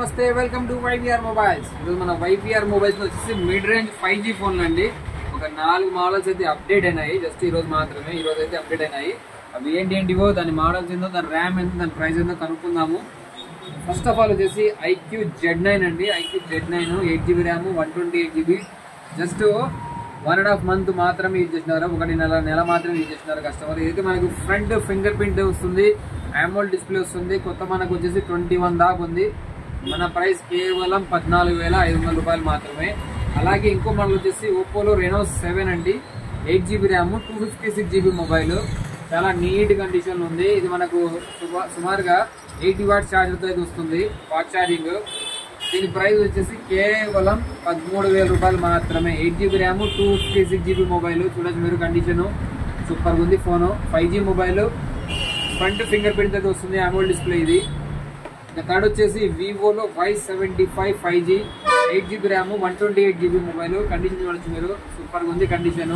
నమస్తే welcome to YVR mobiles. ఈరోజు మన వైవిఆర్ మొబైల్స్ లో వచ్చేసి మిడ్ రేంజ్ 5G ఫోన్లు అండి. ఒక 4 మోడల్స్ అయితే అప్డేట్ అయినాయి. జస్ట్ ఈ రోజు మాత్రమే ఈ రోజు అయితే అప్డేట్ అయినాయి. అవి ఏంటివో, దాని మోడల్స్ ఏందో, దాని ర్యామ్ ఎంత, దాని ప్రైస్ ఏందో కనుక్కుందాము. ఫస్ట్ ఆఫ్ ఆల్ వచ్చేసి IQ Z9 అండి. IQ Z9 8GB RAM 128GB. Just 1.5 month మాత్రమే యూజ్ చేసినారు. ఒకటి నెల మాత్రమే యూజ్ చేసినారు కస్టమర్. ఇదైతే మనకు ఫ్రంట్ ఫింగర్ ప్రింట్ వస్తుంది, AMOLED డిస్ప్లే వస్తుంది. కొత్త మనకు వచ్చేసి 21 దాకా ఉంది. మన ప్రైస్ కేవలం 14,500 రూపాయలు మాత్రమే. అలాగే ఇంకో మోడల్ వచ్చేసి ఓప్పోలో Reno 7 అండి. 8GB RAM 256GB mobile. చాలా నీట్ కండిషన్ ఉంది. ఇది మనకు సుమారుగా 80 వాట్స్ ఛార్జర్తో అయితే వస్తుంది, ఫాస్ట్ ఛార్జింగ్. దీని ప్రైస్ వచ్చేసి కేవలం 13,000 రూపాయలు మాత్రమే. 8GB RAM 256GB mobile. చూడొచ్చు మీరు, కండిషన్ సూపర్ ఉంది. Phone 5G mobile, front finger print అయితే వస్తుంది, AMOLED డిస్ప్లే. ఇది థర్డ్ వచ్చేసి వివోలో Y75 5G 8GB RAM 128GB mobile. Condition చూడొచ్చు మీరు, సూపర్ ఉంది కండిషన్.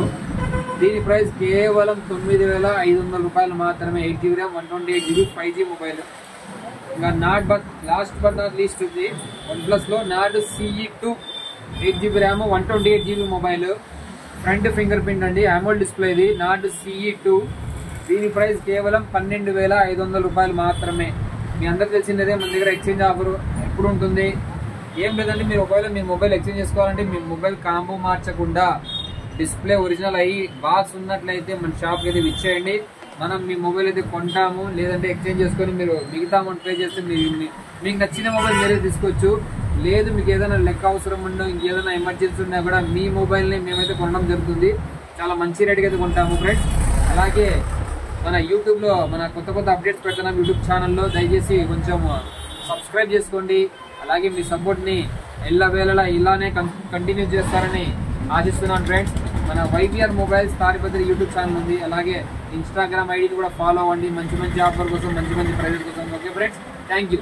దీని ప్రైస్ కేవలం 9,500 రూపాయలు మాత్రమే. 8GB RAM 128GB 5G mobile. ఇంకా లాస్ట్ బట్ నాట్ లీస్ట్ ఉంది OnePlus లో Nord CE2 8GB RAM 128GB mobile. Front finger print అండి, AMOLED డిస్ప్లే. ఇది నార్డ్ CE2. దీని ప్రైస్ కేవలం 12,500 రూపాయలు మాత్రమే. మీ అందరికి తెలిసిందే, మన దగ్గర ఎక్స్చేంజ్ ఆఫర్ ఎప్పుడు ఉంటుంది. ఏం లేదంటే మీరు ఒకవేళ మీ మొబైల్ ఎక్స్చేంజ్ చేసుకోవాలంటే మీ మొబైల్ కాంబో మార్చకుండా డిస్ప్లే ఒరిజినల్ అయ్యి బాక్స్ ఉన్నట్లయితే మన షాప్కి అయితే ఇచ్చేయండి. మనం మీ మొబైల్ అయితే కొంటాము. లేదంటే ఎక్స్చేంజ్ చేసుకొని మీరు మిగతా అమౌంట్ పే చేస్తే మీకు నచ్చిన మొబైల్ మీరే తీసుకోవచ్చు. లేదు మీకు ఏదైనా లెక్క అవసరం ఉండో, ఇంకేదైనా ఎమర్జెన్సీ ఉన్నా కూడా మీ మొబైల్ని మేమైతే కొనడం జరుగుతుంది. చాలా మంచి రేట్కి అయితే కొంటాము ఫ్రెండ్స్. అలాగే మన యూట్యూబ్లో మన కొత్త అప్డేట్స్ పెడుతున్నాం యూట్యూబ్ ఛానల్లో. దయచేసి కొంచెం సబ్స్క్రైబ్ చేసుకోండి. అలాగే మీ సపోర్ట్ని ఎల్లవేళలా ఇలానే కంటిన్యూ చేస్తారని ఆశిస్తున్నాను ఫ్రెండ్స్. మన YVR mobiles Tadipatri YouTube channel ఉంది. అలాగే ఇన్స్టాగ్రామ్ ఐడిని కూడా ఫాలో అవ్వండి. మంచి ఆఫర్ కోసం, మంచి ప్రైజెస్ కోసం. Okay friends, thank you.